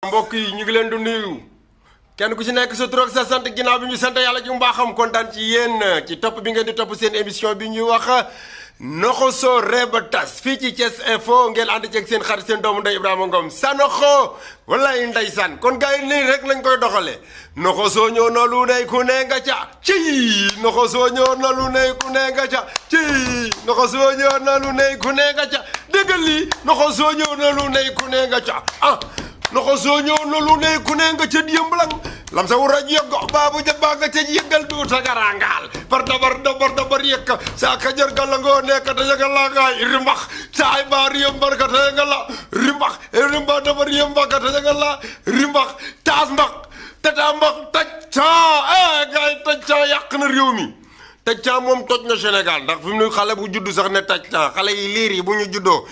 mbokk yi ñu ngi leen di nuyu kenn ku ci nekk sa tur ak sa sant ginnaaw bi ñu sant yàlla ci mbaaxam kontaan ci yéen ci topp bi ngeen di topp seen émission bi ñuy wax Noxoso Reba Tas fii ci Thiès Info ngeen ànd ceeg seen xarit seen doomu ndey Ibrahima Ngom Sanoxo wallaay ndeysaan kon gars yi nii rek lañ koy doxalee Noxoso ñëw na lu ne ku ne nga ca ci Noxoso ñëw na lu ne ku ne nga ca ci Noxoso ñëw na lu ne ku ne nga ca déggal lii Noxoso ñëw na lu ne ku ne nga ca Noxoso ñëw na lu ne ku ne nga ca diemblang lam sa wura yeggo babu jabba nga ca yeggal du ta garangal par dabar yekk sa ka jar galango ne ka ta yagal la ngay rimbax say bar yembar ka ta yagal la rimbax dabar yembar ka ta yagal la rimbax tas mbax tata mbax tacca gay tacca yak na réew mi tacca mom toj na Sénégal ndax fi mu xale bu juddu sax ne tacca xale yi liir yi bu ñu juddoo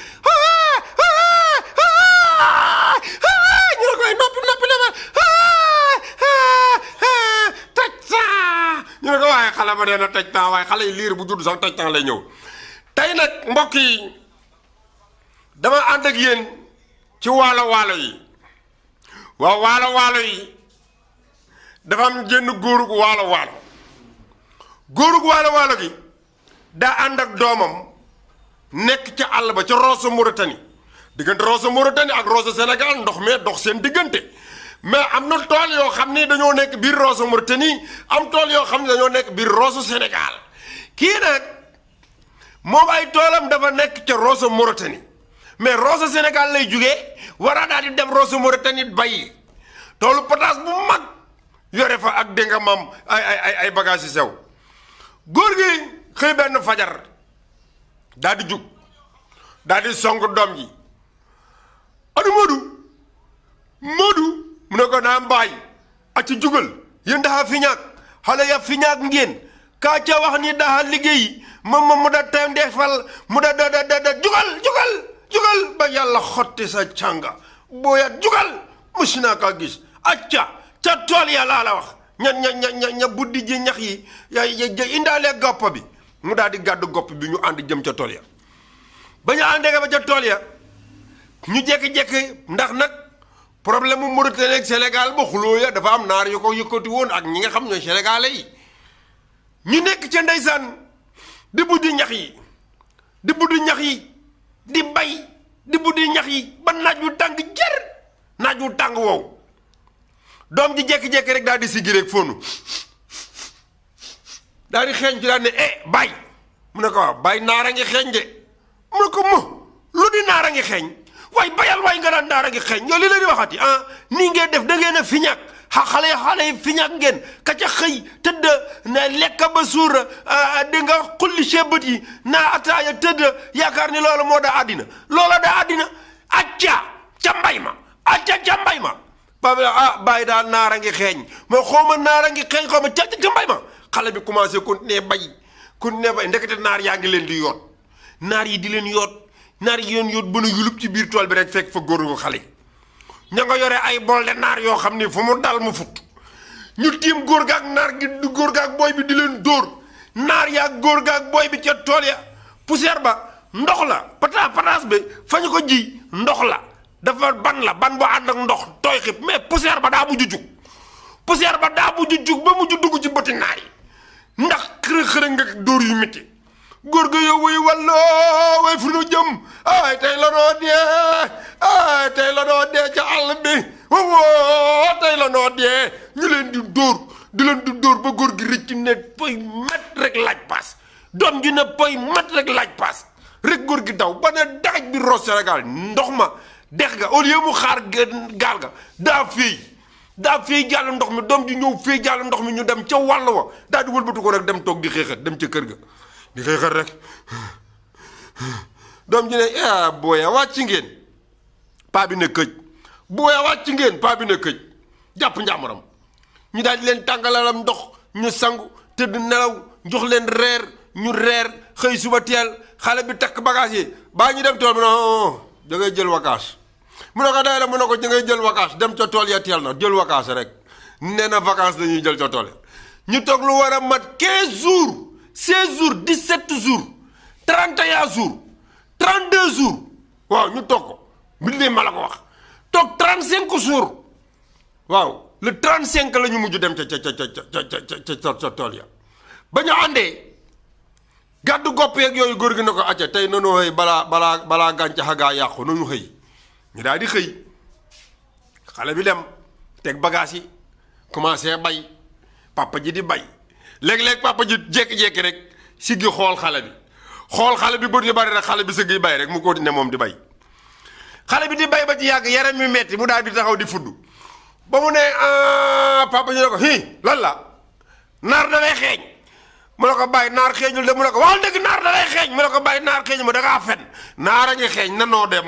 ñu ne ko waaye xale ba dee na taj temps waaye xale yi liir bu judd sax taj temps lay ñëw tey nag mbokk yi dama ànd ak yéen ci waalo yi waaw waalo yi dafa am génn góorug waalo gi daa ànd ak doomam nekk ca àll ba ca Rosso Mauritanie diggante Rosso Mauritanie ak Rosso Sénégal ndox mee dox seen diggante mais am na tool yoo xam ni dañoo nekk biir Rosso Mauritanie am tool yoo xam ne dañoo nekk biir Rosso Sénégal kii nag moom ay toolam dafa nekk ca Rosso Mauritanie mais Rosso Sénégal lay jugee war a daal di dem Rosso Mauritanie bay toolu pataas bu mag yore fa ak dégg nga maam ay bagages yu sew góor gi xëy benn fajar daal di jug daal di song doom ji adu Modou mu ne ko naa mbaay a ci jugal yéen daxa fiñaak xale ya fiñaak ngeen kaa ca wax ni daxa liggéey moom mu da tem defal mu da jugal ba yàlla xotti sa cànga booya jugal musi naa kaa gis acca ca tool ya laa la wax ña buddi ji ñax yi ya indaale gopp bi mu daal di gàddu gopp bi ñu ànd jëm ca tool ya ba ñu àndee ba ca tool ya ñu jekki-jekki ndax nag problème mu Mauritanie ak Sénégal ba xuloo ya dafa am naar yu ko yëkkati woon ak ñi nga xam ñooy sénégalais yi ñu nekk ca ndeysaan di buddi ñax yi di bay di buddi ñax yi ba naaj wu tàng jër naaj wu tàng wow doom ji jekki-jekki rek daal di siggi rek fóonu daal di xeeñ ci daal ne bay mu ne ko waaw bay naar a ngi xeeñ de mu ne ko lu di naar a ngi xeeñ waaye bayal waaye nga daan daara gi xeeñ yow li la di waxati nii ngeen def da ngeen a fiñaak xale yi fiñaak ngeen ka ca xëy tëdd na lekk ba suur di nga xulli bët yi naa ataaya tëdd yaakaar ni loolu moo daa àddina acca ca mbay ma papa bàyyi daal naara ngi xeeñ ma xawma naara ngi xeeñ xawma ca mbay ma xale bi commencé continuer bay ndekete naar yaa ngi leen di yoot naar yi di leen yoot naar yi yoon yóot bën a yulub ci biir tool bi rek fekk fa góor gu xale ña nga yore ay bool de naar yoo xam ni fu mu dal mu fut ñu tiim góor gaak naar gi góor gaak booy bi di leen dóor naar yaak góor gaak booy bi ca tool ya poussière ba ndox la pataas bi fa ñu ko ji ndox la dafa ban bu ànd ak ndox tooy xib mais poussière ba daa mujj jug ba mujj dugg ci bëti naar yi ndax xërë nga dóor yu métti góor ga yow wuy walloo way fu nu jëm tey la noo dee ca àll bi tey la noo dee ñu leen di dóor ba góor gi rëcc ne poy mat rek laaj paas doom ji ne poy mat rek laaj paas rek góor gi daw ba ne daaj bi Rosso Sénégal ndox ma dex ga au lieu mu xaar gaal ga daa féey jàll ndox mi doom ji ñëw féey jàll ndox mi ñu dem ca wàll wa daal di wëlbatu ko rek dem toog di xeexat dem ca kër ga di xeexat rek doom ji ne booya wàcc ngeen paa bi ne këj jàpp njàmbaram ñu daal di leen tàngalalam ndox ñu sangu tëdd nelaw jox leen reer ñu reer xëy suba teel xale bi takk bagage yi baa ñu dem tool bi no da ngay jël vacances mu ne ko day la mu ne ko da ngay jël vacances dem ca tool ya teel na jël vacances rek nee na vacances dañuy jël ca tool ya ñu toog lu war a mat 15 jours 16 jours 17 jours 31 jours 32 jours waaw ñu toog ko bi ma la ko wax toog 35 jours waaw le 35 la ñu mujj dem ca tool ya ba ñu àndee gàddu gopp yeeg yooyu góor gi na ko acca tey nanu xëy balaa gàncax gaa yàqu nañu xëy ñu daal di xëy xale bi dem teg bagage yi commencé bay papa ji di bay léeg-léeg papa ji jékki-jékki rek siggi xool xale bi bët yu bari rek xale bi siggi bay rek mu continué moom di bay xale bi di bay ba ci yàgg yaram mi metti mu daal di taxaw di fudd ba mu ne papa ji ne ko lan la naar da lay xeeñ mu ne ko bàyyi naar xeeñul de mu ne ko wax dëgg naar da lay xeeñ mu ne ko bàyyi naar xeeñul ma da ngaa fen naar a ngi xeeñ na noo dem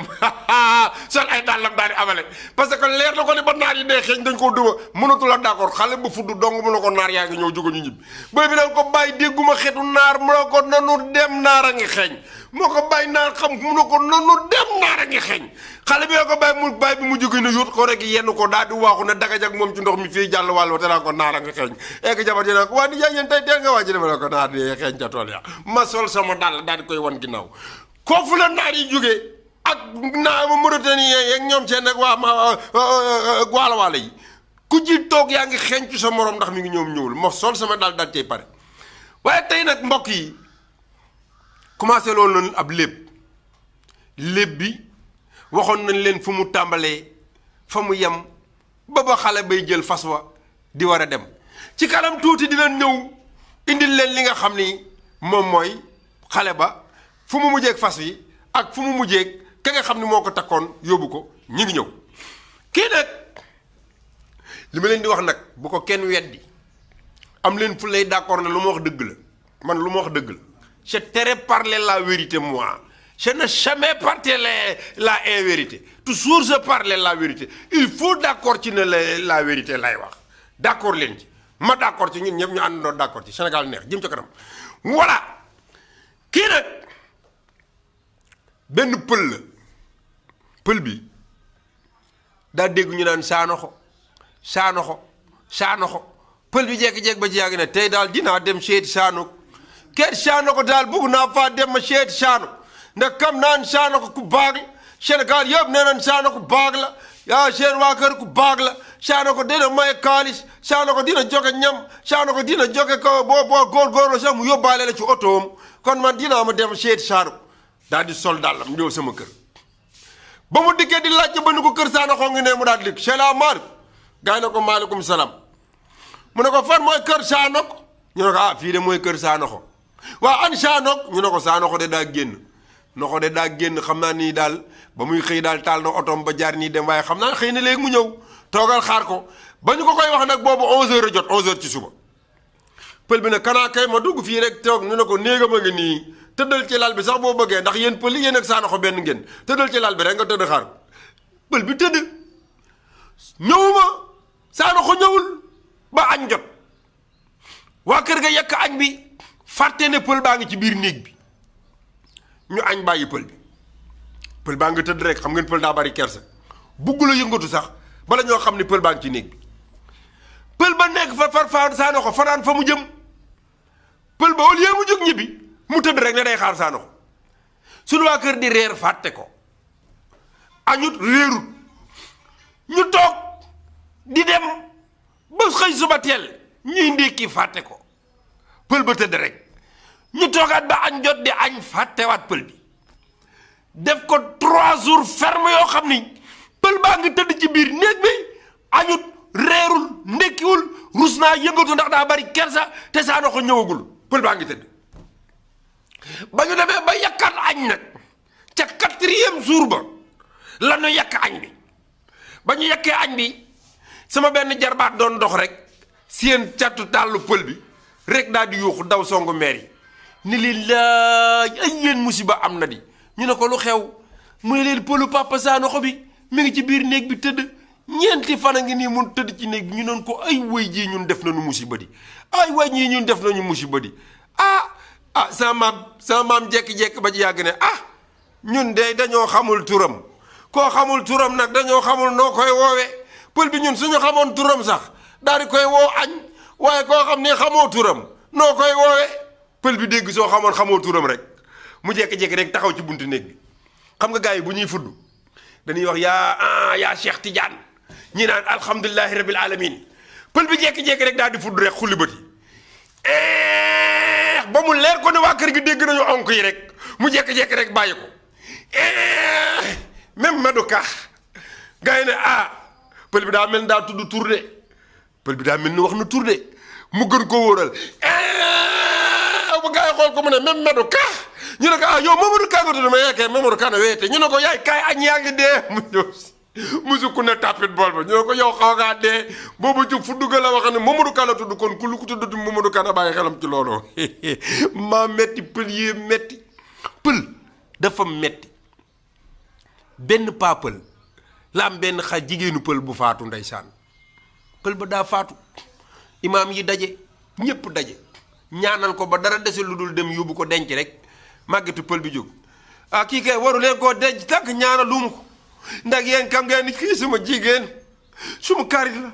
sol ay dàllam daal di amale parce que leer na ko ne ba naar yi dee xeeñ dañ koo duma mënatu la d'accord xale ba fudd dong mu ne ko naar yaa ngi ñëw jóge ñu ñibbi booy bi nag ko bàyyi dégguma xetu naar mu ne ko nanu dem naar a ngi xeeñ moo ko bàyyi naar xam mu ne ko nanu dem naar a ngi xeeñ xale bi ko bàyyi bi mu jóge ne yóot ko rek yenn ko daal di waaxu ne dagaj ak moom ci ndox mi fii jàll wàll wa te naa ko naar a ngi xeeñ egg jabar ji ne ko waa di jaay yéen tey teel nga waa ji dama ne ko naar di xeeñ ca tool ya ma sol sama dàll daal di koy wan ginnaaw koofu la naar yi jógee ak naa Mauritanie yeeg ñoom seen nag waa waala yi ku ci toog yaa ngi xeeñ ci sa morom ndax mi ngi ñoom ñëwul ma sol sama dàll daal cay pare waaye tey nag mbokk yi commencé loolu noonu ab léeb bi waxoon nañ leen fu mu tàmbalee fa mu yem ba xale bay jël fas wa di war a dem ci kanam tuuti dinañ ñëw indil leen li nga xam ni moom mooy xale ba fu mu mujjeeg fas wi ak fu mu mujjeeg ka nga xam ni moo ko takkoon yóbbu ko ñi ngi ñëw kii nag li ma leen di wax nag bu ko kenn weddi am leen fu lay d'accord ne lu ma wax dëgg la man lu ma wax dëgg la je t'ai parlé la vérité moi je n'ai jamais parlé la invérité toujours je parle la vérité il faut d'accord ci ne la vérité lay wax d'accord leen ci ma d'accord ci ñun ñëpp ñu àndandoo d'accord ci Sénégal neex jëm ca kanam voilà kii nag benn pël bi daa dégg ñu naan saanoxo pël bi jekki-jekki ba ci yàgg ne tey daal dinaa dem seeti saano keet saano ko daal bugg naa faa dem ma seeti saano ndax kam naan saano ko ku baag la Sénégal yëpp nee nañ saano ko baag la yaa seen waa kër ku baag la saano ko dina may kaalis saano ko dina joxe ñam saano ko dina joxe ko boo góorgóorlu sax mu yóbbaale la ci otoom kon man dinaa ma dem seeti saano daal di sol dàllam ñëw sama kër ba mu dikkee di laajte ba ni ko kër saano xoo ngi ne mu daal di dikk salaamaaleykum gaa yi ne ko maaleykum salaam mu ne ko fan mooy kër saanok ñu ne ko fii de mooy kër saanoxo waa an saanok ñu ne ko saanoxo de daa génn xam naa nii daal ba muy xëy daal taal na otoom ba jaar nii dem waaye xam naa xëy na léegi mu ñëw toogal xaar ko ba ñu ko koy wax nag boobu 11h a jot 11h ci suba pël bi ne kanaa kay ma dugg fii rek toog ñu ne ko néegam a ngi nii tëddal ci lal bi sax boo bëggee ndax yéen pël yéen ak saanoxo benn ngeen tëddal ci lal bi rek nga tëdd xaar ko pël bi tëdd ñëwuma saanoxo ñëwul ba añ jot waa kër ga yekk añ bi fàtte ne pël baa ngi ci biir néeg bi ñu añ bàyyi pël baa nga tëdd rek xam ngeen pël daa bari kersa bugg la yëngatu sax bala ñoo xam ne pël baa ngi ci néeg bi pël ba nekk fa saanoxo fanaan fa mu jëm pël ba au lieu mu jóg ñibbi mu tëdd rek ne day xaar saanoxo suñu waa kër di reer fàtte ko añut réerut ñu toog di dem ba xëy suba teel ñuy ndékki fàtte ko pël ba tëdd rek ñu toogaat ba añ jot di añ fàttewaat pël bi def ko 3 jours ferme yoo xam ni pël baa ngi tëdd ci biir néeg bi añut reerul ndékkiwul rus naa yëngatu ndax daa bari kersa te saanoxo ñëwagul pël baa ngi tëdd ba ñu demee ba yakkaat añ nag ca 4e jour ba la ñu yakk añ bi ba ñu yakkee añ bi sama benn jarbaat doon dox rek seen catu tàllu pël bi rek daal di yuuxu daw songu meer yi ni leen laaj ay yéen musiba am na di ñu ne ko lu xew mu ne leen pëlu papa saanoxo bi mi ngi ci biir néeg bi tëdd ñeenti fan a ngi nii mun tëdd ci néeg bi ñu noon ko ay way jii ñun def nañu musiba di ay way ñii ñun def nañu musiba di sama maam jekki-jekki ba ci yàgg ne ñun de dañoo xamul turam koo xamul turam nag dañoo xamul noo koy woowee pël bi ñun suñu xamoon turam sax daal di koy woo añ waaye koo xam ne xamoo turam noo koy woowee pël bi dégg soo xamoo turam rek mu jekki-jekki rek taxaw ci buntu néeg bi xam nga gars yi bu ñuy fudd dañuy wax yaa Cheikh Tidiane ñi naan alhamdulilahi rabil alamin pël bi jekki-jekki rek daal di fudd rek xulli bët yi ba mu leer ko ne waa kër gi dégg nañu onk yi rek mu jekki-jekki rek bàyyi ko même Madoka gars yi ne pël bi daa mel ni daa tudd tur de pël bi daa mel ni wax na tur de mu gën ko wóoral ba gars yi xool ko mu ne même Madoka ñu ne ko yow Mamadou Ka nga tudd ma yeekee Mamadou Ka na weete ñu ne ko yaay kaay añ yaa ngi dee mu ñëw musu ku ne tapit bool ba ñu ne ko yow xaw ngaa dee boobu ci fu dugg la wax ne Mamadou Ka la tudd kon ku lu ko tudd Mamadou Ka na bàyyi xelam ci loolu maa metti pël yi metti pël dafa metti benn paa pël la am benn jigéenu pël bu faatu ndeysaan pël ba daa faatu imaam yi daje ñépp daje ñaanal ko ba dara dese lu dul dem yóbbu ko denc rek màggatu pël bi jóg kii kay waru leen koo denc tànk ñaanaluma ko ndax yéen kam ngeen ni kii suma jigéen suma karit la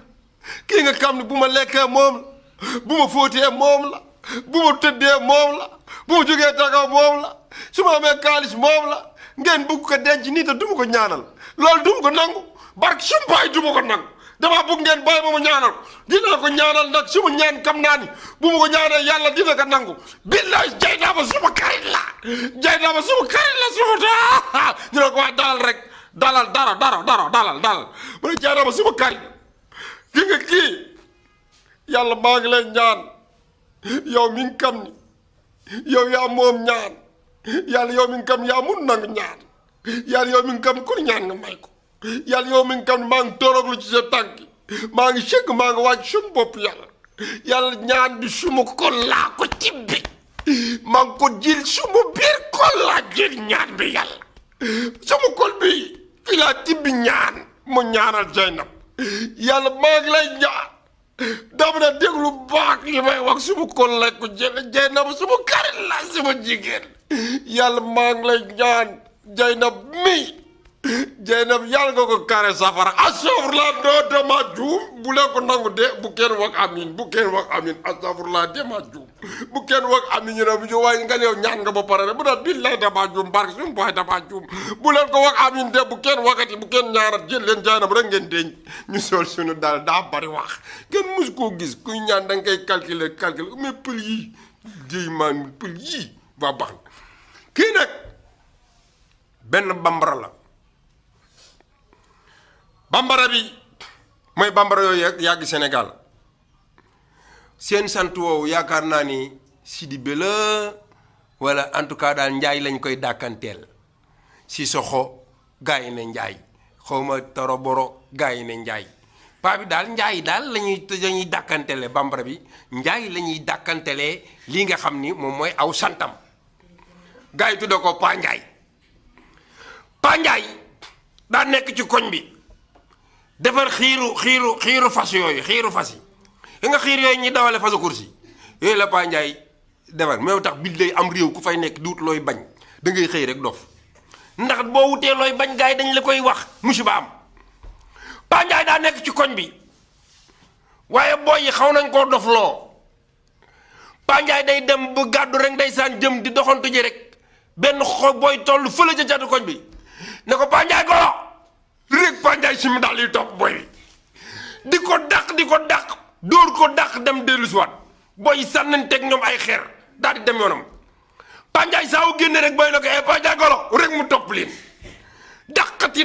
kii nga xam ne bu ma lekkee moom la bu ma fóotee moom la bu ma tëddee moom la bu ma jógee tagaw moom la su ma amee kaalis moom la ngeen bugg ko denc nii te du ma ko ñaanal loolu du ma ko nangu barke sumpaay du ma ko nangu damaa bugg ngeen bàyyi ma mu ñaanal dinaa ko ñaanal nag suma ñaan kam naa ni bu ma ko ñaanee yàlla dina ko nangu billaay jay naa ma suma karit la jay naa ma suma karit la suma taa ñu ne ko waa dalal rek dalal dalal mu ne jay naa ma suma karit gi nga kii yàlla maa ngi lay ñaan yow mi ngi kam ni yow yaa moom ñaan yàlla yow mi ngi kam yaa mun nangu ñaan yàlla yow mi ngi kam ku ñaan nga may ko yàlla yow mi ngi kam maa ngi tooroglu ci sa tànki maa ngi sëgg maa ngi wàcc suñu bopp yàlla ñaan bi suma ko laa ko tibbi maa ngi ko jël suma biir kol laa jël ñaan bi yàlla suma kol bi fi laa tibbi ñaan mu ñaanal Zeynab yàlla maa ngi lay ñaan dama na déglu baax li may wax suma kol lay ko jël Zeynab suma karit la suma jigéen yàlla maa ngi lay ñaan Zeynab mi Zeynab yàlla nga ko kare safara astafurlah doo dama juum bu leen ko nangu de bu kenn wax amin bu kenn wax amin astafurlah dama juum bu kenn wax amin ñu ne bu ñu waaye nga yow ñaan nga ba pare rek bu daal billaay dama juum barke suñu boy dama juum bu leen ko wax amin de bu kenn waxati bu kenn ñaarat jël leen Zeynab rek ngeen denc ñu sol suñu daal daa bari wax kenn mus koo gis kuy ñaan da nga koy calculer mais pël yii jéy maan pël yii waa baax na kii nag benn bambara la bambara bi mooy bambara yooyu yàgg Sénégal seen sant woowu yaakaar naa ni Sidibé la wala en tout cas daal Njaay lañ koy dàkkanteel si soxo gaa yi ne Njaay xawma Toroboro gaa yi ne Njaay paa bi daal Njaay daal lañuy dàkkantele bambara bi Njaay la ñuy dàkkantelee lii nga xam ni moom mooy aw santam gaa yi tudde ko Paa Njaay Paa Njaay daa nekk ci koñ bi defar xiiru fas yooyu xiiru fas yi nga xiir yooyu ñuy dawale fasu kursi yooyu la Paa Njaay defar mais tax billaay am réew ku fay nekk duut looy bañ da ngay xëy rek dof ndax boo wutee looy bañ gars yi dañ la koy wax musiba am Paa Njaay daa nekk ci koñ bi waaye booy yi xaw nañ koo dof loo Paa Njaay day dem bu gàddu rek ndeysaan jëm di doxantu ji rek benn booy toll fële ca catu koñ bi ne ko Paa Njaay golo rek Paa Njaay si mu daal di topp booy bi di ko dàq dóor ko dàq dem dellu si waat booy yi sànnanteeg ñoom ay xeer daal di dem yoonam Paa Njaay saa wu génne rek booy na ko Paa Njaay golo rek mu topp leen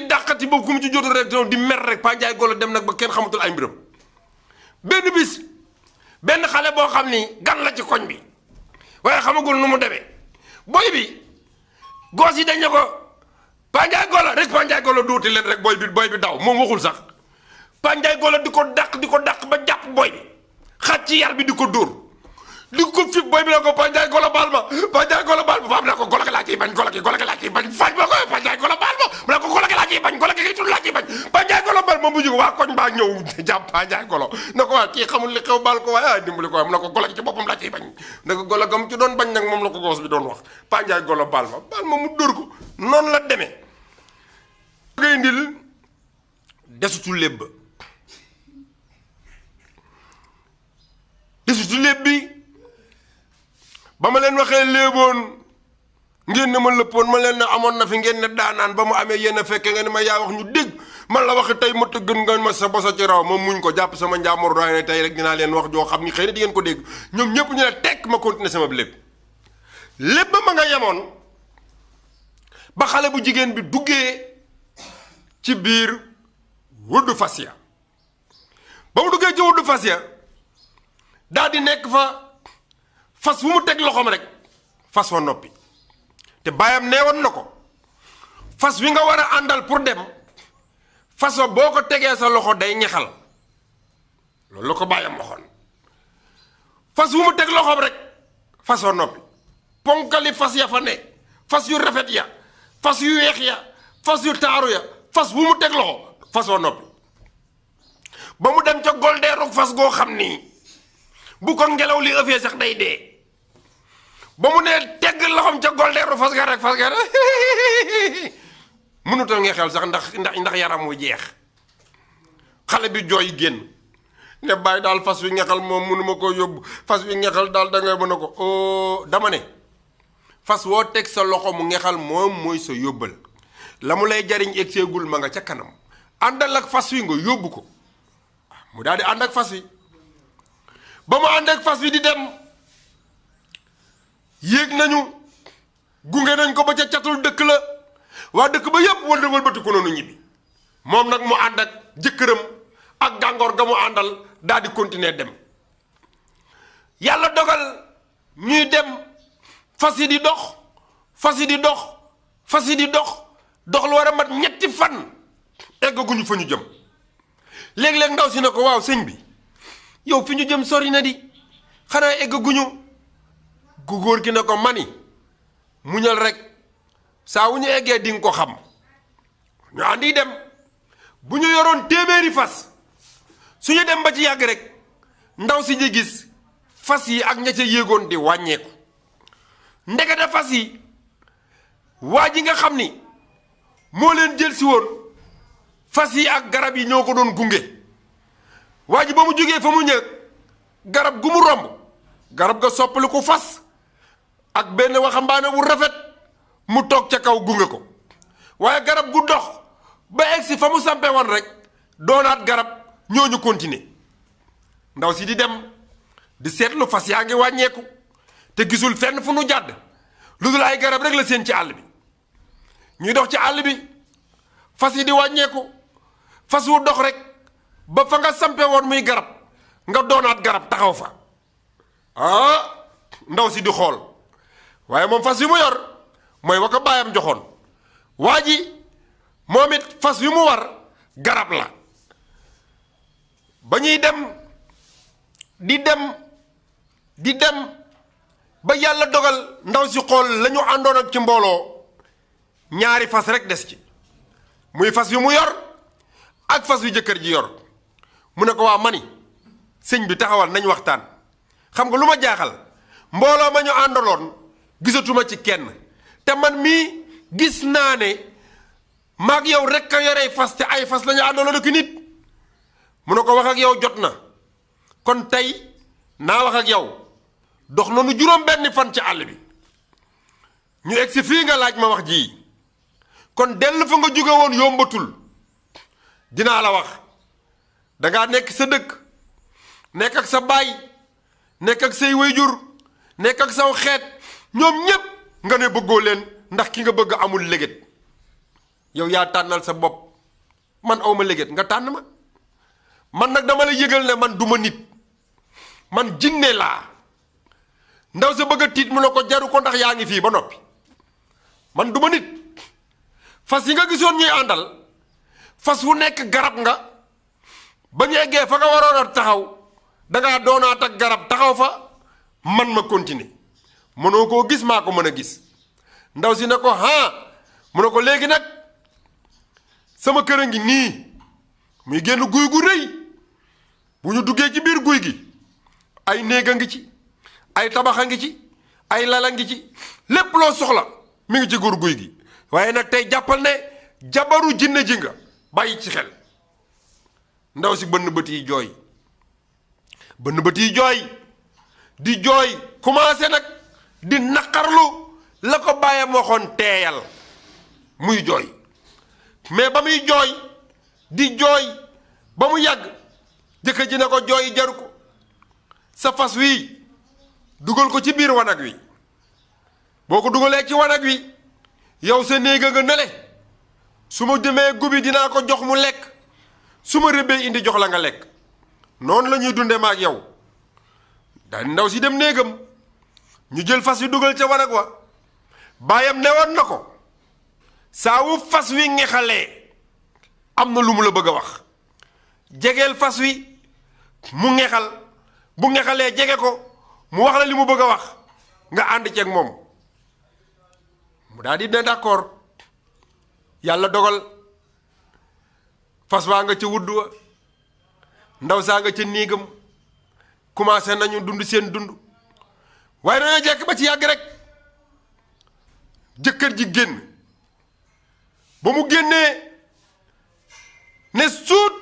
dàqati boobu ku mu ci jotul rek di mer rek Paa Njaay golo dem nag ba kenn xamatul ay mbiram benn bis benn xale boo xam ni gan la ci koñ bi waaye xamagul nu mu demee booy bi goos yi dañ ne ko Paa Njaay golo rek Paa Njaay golo duuti leen rek booy bi daw moom waxul sax Paa Njaay golo di ko dàq ba jàpp booy bi xaj ci yar bi di ko dóor di ko fi booy bi ne ko Paa Njaay golo baal ma Paa Njaay golo baal ma faam ne ko golo gi laa ciy bañ golo gi laa ciy bañ faj ma ko Paa Njaay golo baal ma mu ne ko golo gi laa ciy bañ golo gi tul laa ciy bañ Paa Njaay golo baal ma mujj ko waa koñ baa ñëw jàpp Paa Njaay golo ne ko waa kii xamul li xew baal ko waaye ay dimbali ko waaye mu ne ko golo gi ci boppam laa ciy bañ ne ko golo gam ci doon bañ nag moom la ko goos bi doon wax Paa Njaay golo baal ma mu dóor ko noonu la demee ngay ndil desutu lébb bi ba ma leen waxee léeboon ngeen ne ma lëppoon ma leen ne amoon na fi ngeen ne daanaan ba mu amee yéen a fekke nga ne ma yaa wax ñu dégg man la waxi tey ma tëggan nga ma sa bosa ci raw ma muñ ko jàpp sama njaamur doy ne tey rek dinaa leen wax joo xam ni xëy na di ngeen ko dégg ñoom ñëpp ñu ne tekk ma continuer sama lépp ma nga yemoon ba xale bu jigéen bi duggee ci biir wuddu fas ya ba mu duggee ci wuddu fas ya daal di nekk fa fas fu mu teg loxoom rek fas wa noppi te baayam neewoon na ko fas wi nga war a àndal pour dem fas wa boo ko tegee sa loxo day ñexal loolu la ko baayam waxoon fas wu mu teg loxoom rek fas wa noppi ponkali fas ya fa ne fas yu rafet ya fas yu weex ya fas yu taaru ya fas wu mu teg loxo fas wa noppi ba mu dem ca goldeeru fas goo xam nii bu ko ngelaw li ëffee sax day dee ba mu nee tegg loxoom ca goldeeru fas ga rek mënutal nga xel sax ndax yaram wu jeex xale bi jooy génn ne bàyyi daal fas wi ngexal moom mënuma ko yóbbu fas wi ngexal daal da ngay mën a ko dama ne fas woo teg sa loxo mu ngexal moom mooy sa yóbbal la mu lay jariñ egg seegul ma nga ca kanam àndal ak fas wi nga yóbbu ko mu daal di ànd ak fas wi ba mu ànd ak fas wi di dem yéeg nañu gunge nañ ko ba ca catul dëkk la waa dëkk ba yépp wëlbati ko noonu ñibbi moom nag mu ànd ak jëkkëram ak gàngoor ga mu àndal daal di continuer dem yàlla dogal ñuy dem fas yi di dox fas yi di dox fas yi di dox dox lu war a mat ñetti fan eggaguñu fa ñu jëm léeg-léeg ndaw si ne ko waaw sëñ bi yow fi ñu jëm sori na di xanaa eggaguñu gu góor gi ne ko mani muñal rek saa wu ñu eggee di nga ko xam ñu àndi dem bu ñu yoroon téeméeri fas suñu dem ba ci yàgg rek ndaw si ñu gis fas yi ak ña ca yéegoon di wàññeeku ndekete fas yi waa ji nga xam ni moo leen jël si woon fas yi ak garab yi ñoo ko doon gunge waa ji ba mu jógee fa mu ñëw garab gu mu romb garab ga soppali ko fas ak benn waxambaane wu rafet mu toog ca kaw gunge ko waaye garab gu dox ba egsi fa mu sampe woon rek doonaat garab ñooñu continuer ndaw si di dem di seetlu fas yaa ngi wàññeeku te gisul fenn fu nu jàdd lu dul ay garab rek la seen ci àll bi ñuy dox ci àll bi fas yi di wàññeeku fas wu dox rek ba fa nga sampe woon muy garab nga doonaat garab taxaw fa ndaw si di xool waaye moom fas yi mu yor mooy wa ko baayam joxoon waa ji moom it fas wi mu war garab la ba ñuy dem di dem ba yàlla dogal ndaw si xool la ñu àndoon ak ci mbooloo ñaari fas rek des ci muy fas wi mu yor ak fas wi jëkkër ji yor mu ne ko waa mani sëñ bi taxawal nañ waxtaan xam nga lu ma jaaxal mbooloo ma ñu àndaloon gisatuma ci kenn te man mii gis naa ne maag yow rek a yoree fas te ay fas la ñu àndaloon ak nit mu ne ko wax ak yow jot na kon tey naa wax ak yow dox na nu juróom benn fan ci àll bi ñu egg si fii nga laaj ma wax ji kon dellu fa nga jóge woon yombatul dinaa la wax dangaa nekk sa dëkk nekk ak sa baay nekk ak say wayjur nekk ak saw xeet ñoom ñépp nga ne bëggoo leen ndax ki nga bëgg amul léget yow yaa tànnal sa bopp man awma léget nga tànn ma man nag dama la yëgal ne man duma nit man jinne laa ndaw sa bëgg a tiit mu ne ko jaru ko ndax yaa ngi fii ba noppi man duma nit fas yi nga gisoon ñuy àndal fas wu nekk garab nga ba ñu eggee fa nga waroon a taxaw dangaa doonaat ak garab taxaw fa man ma continuer mënoo koo gis maa ko mën a gis ndaw si ne ko mu ne ko léegi nag sama kër a ngi nii muy génn guy gu rëy bu ñu duggee ci biir guy gi ay néeg a ngi ci ay tabax a ngi ci ay lal a ngi ci lépp loo soxla mi ngi ci góor guy gi waaye nag tey jàppal ne jabaru jinne ji nga bàyyi ci xel ndaw si bënn bët yi jooy di jooy commencé nag di naqarlu la ko bàyyam waxoon teeyal muy jooy mais ba muy jooy di jooy ba mu yàgg jëkkër ji ne ko jooy jaru ko sa fas wi dugal ko ci biir wanag wi boo ko dugalee ci wanag wi yow sa néega nga nele su ma demee gubi dinaa ko jox mu lekk su ma rëbbee indi jox la nga lekk noonu la ñuy dunde ma ak yow daal ndaw si dem néegam ñu jël fas wi dugal ca wanag wa baayam newoon na ko saa wu fas wi ngexalee am na lu mu la bëgg a wax jegeel fas wi mu ngexal bu ngexalee jege ko mu wax la li mu bëgg a wax nga ànd ceeg moom mu daal di ne d'accord yàlla dogal fas waa nga ca wudd wa ndaw saa nga ca néegam commencé nañu dund seen dund waaye dañoo jekk ba ci yàgg rek jëkkër ji génn ba mu génnee ne suut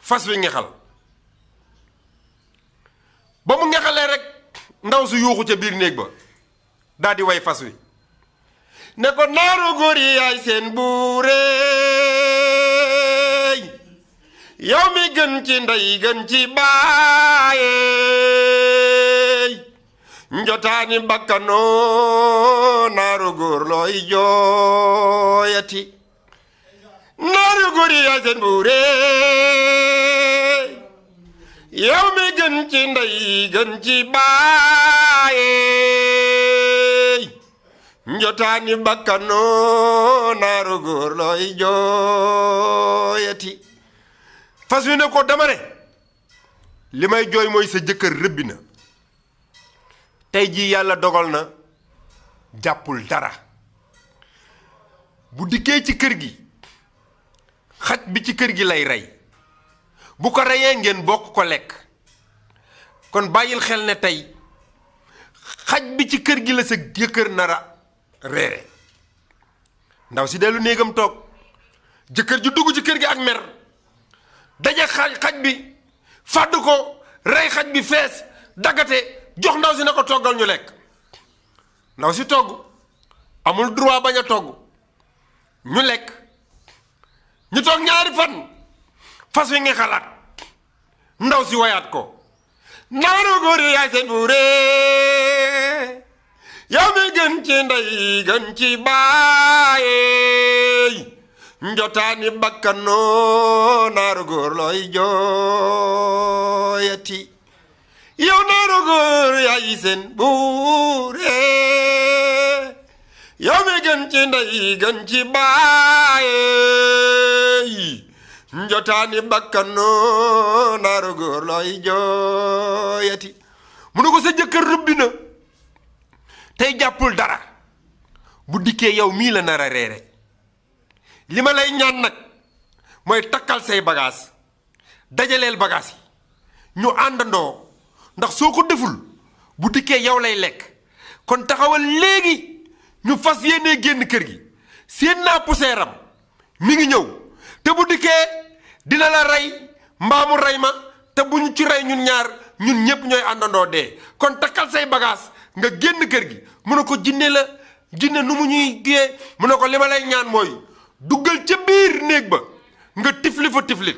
fas wi ngexal ba mu ngexalee rek ndaw su yuuxu ca biir néeg ba daal di way fas wi ne ko naaru góor yi yaay seen buureey yow mi gën ci ndey gën ci baayeey njotaani bakkanoo naaru góor looy jooyati naaru góor yi yaay seen buureey yow mi gën ci ndey gën ci baayeey njotaani bakkanoo naaru góor looy jooyati fas wi ne ko dama ne li may jooy mooy sa jëkkër rëbbi na tey jii yàlla dogal na jàppul dara bu dikkee ci kër gi xaj bi ci kër gi lay rey bu ko reyee ngeen bokk ko lekk kon bàyyil xel ne tey xaj bi ci kër gi la sa jëkkër nara reere ndaw si dellu néegam toog jëkkër ji dugg ci kër gi ak mer daje xaj bi fàdd ko rey xaj bi fees daggate jox ndaw si ne ko toggal ñu lekk ndaw si togg amul droit bañ a togg ñu lekk ñu toog ñaari fan fas wi nga xalaat ndaw si wayaat ko naaru góor yi yaay seen buuree yow mi gën ci ndey gën ci baayeey njotaani bakkanoo naaru góor looy jooyati yow naaru góor yaay seen buuree yow mi gën ci ndey gën ci baayeey njotaani bakkanoo naaru góor looy jooyati mu ne ko sa jëkkër rëbbi na tey jàppul dara bu dikkee yow mii la nar a reere li ma lay ñaan nag mooy takkal say bagaas dajaleel bagaas yi ñu àndandoo ndax soo ko deful bu dikkee yow lay lekk kon taxawal léegi ñu fas yéenee génn kër gi seen naa puseeram mi ngi ñëw te bu dikkee dina la rey mbaamu rey ma te bu ñu ci rey ñun ñaar ñun ñépp ñooy àndandoo dee kon takkal say bagaas nga génn kër gi mu ne ko jinne la jinne nu mu ñuy gée mu ne ko li ma lay ñaan mooy duggal ca biir néeg ba nga tifli fa tiflit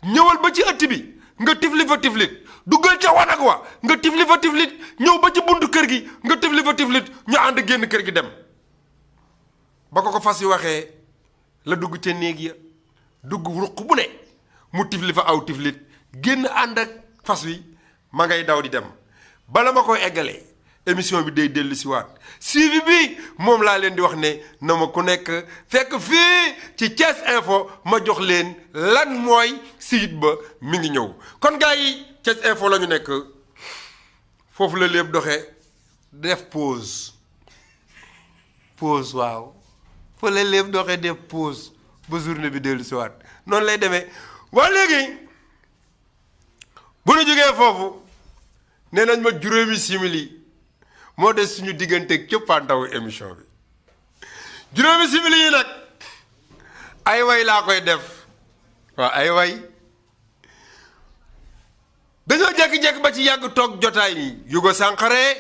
ñëwal ba ci ëtt bi nga tifli fa tiflit duggal ca wanag wa nga tifli fa tiflit ñëw ba ci buntu kër gi nga tifli fa tiflit ñu ànd génn kër gi dem ba ko fas yi waxee la dugg ca néeg ya dugg ruq bu ne mu tifli fa aw tiflit génn ànd ak fas wi ma ngay daw di dem bala ma koy eggalee émission bi day dellu si waat suivi bi moom laa leen di wax ne na ma ku nekk fekk fii ci Thiès Info ma jox leen lan mooy site ba mi ngi ñëw kon gars yi Thiès Info la ñu nekk foofu la lépp doxee def pause waaw foofu la lépp doxee def pause ba journée bi dellu si waat noonu lay demee waa léegi bu ñu jógee foofu nee nañ ma juróomi simili moo des suñu diggante cëppaandawu émission bi juróomi simili yi nag ay way laa koy def waaw ay way dañoo jekki-jekki ba ci yàgg toog jotaay yi Yugo Sankharé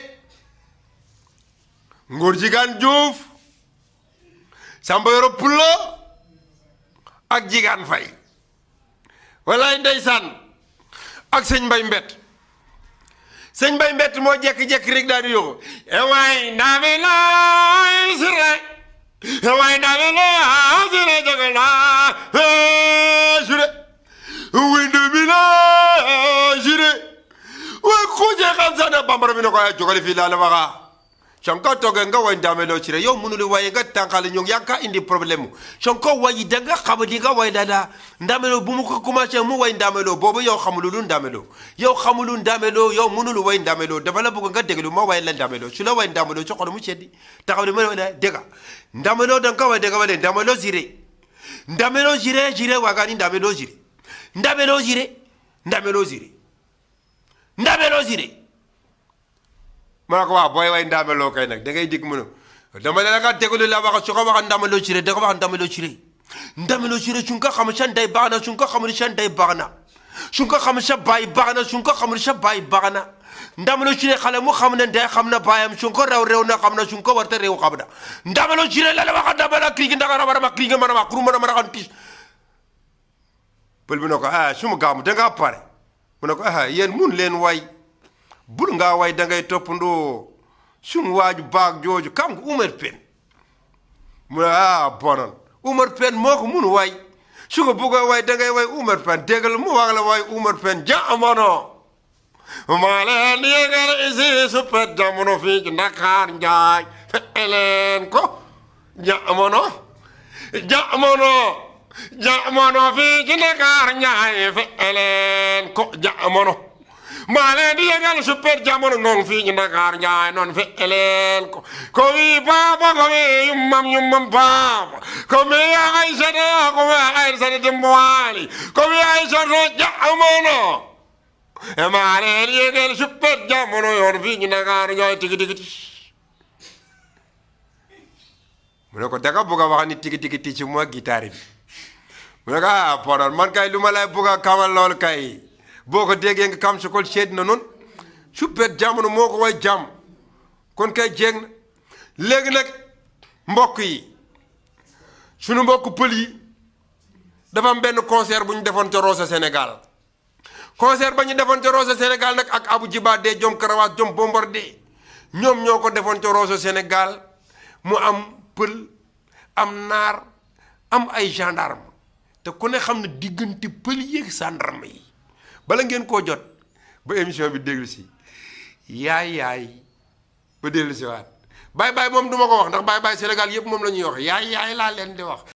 Ngor Jigaan Juuf Samba Yoro Pulo ak Jigaan Fay walaay ndeysaan ak sëñ Mbay Mbett sëñ Mbay Mbett moo jekki-jekki rek daal di yóbbu waay ndaami laay sire waay ndaami laay sire joge naa sire waay ndaami laay sire waay xuuje xam sax na bambara bi ne ko ay jogali fii laa la waxa sonko toge nga way ndamelo ci re yow mënul waye nga tankal ñong yanka indi problème sonko wayi da nga xam di nga way dada ndamelo bu mu ko commencé mu way ndamelo bobu yow xamul lu ndamelo yow xamul ndamelo yow mënul way ndamelo dafa la bëgg nga déglu mo way la ndamelo su la way ndamelo ci xol mu ceddi taxaw ni ma dega ndamelo da nga way dega wala ndamelo jire wagani ndamelo jire ndamelo jire ma ko wax booy way ndaameloo kay nag da ngay dig mënu dama la nga tegulu la wax su ko wax ndaameloo ci re da ko wax ndaameloo ci re su nga xam sa ndey baax na su nga xam sa ndey baax na su nga xam sa baay baax na su nga xam sa baay baax na ndaameloo ci re xale mu xam ne ndey xam na baayam su ko rew na xam na su ko warta rew xam na ndaameloo ci re la la wax ndamela kii gi ndaga rama kii nga mën a wax kuru mën a mën a xam tis pël bi ne ko su ma gaamu da ngaa pare mu ne ko yéen mun leen way bul nga way da ngay toppandoo suñu waaju baag jooju kam nga Umar Pen mu ne bonon Umar Pen moo ko mun way su nga bëgg a way da ngay way Umar Pen déggal mu wax la way Umar Pen jamono maa leen yégal isi su pet jamono fii ci Dakar njaay fe eleen ko jamono fii ci Dakar njaay fe eleen ko jamono maa leen di yëgal super jamono noonu fii ci Dakar njaay noonu fe eleen ko wi baaba ko wi yummam baaba ko mi Aysata dimbuwaali ko wi Aysata jamono maa leen di yëgal super jamono yoon fii ci Dakar njaay tigi mu ne ko daga bëgg a wax ni tigi ci mooy gitaar bi mu ne ko Podor man kay lu ma lay bëgg a kamal lool kay boo ko déggee nga kam sokol seet na noonu super jamono moo ko way jàmm kon kay jeeg na léegi nag mbokk yi sunu mbokk pël yi dafa am benn concert bu ñu defoon ca Rosso Sénégal concert ba ñu defoon ca Rosso Sénégal nag ak Abou Djiba de jom Karawaas jom Bombardier ñoom ñoo ko defoon ca Rosso Sénégal mu am pël am naar am ay gendarme te ku ne xam ne diggante pël yi ak gendarme yi bala ngeen koo jot ba émission bi déglu si yaay ba déglu si waat baay moom du ma ko wax ndax baay Sénégal yëpp moom la ñuy wax yaay laa leen di wax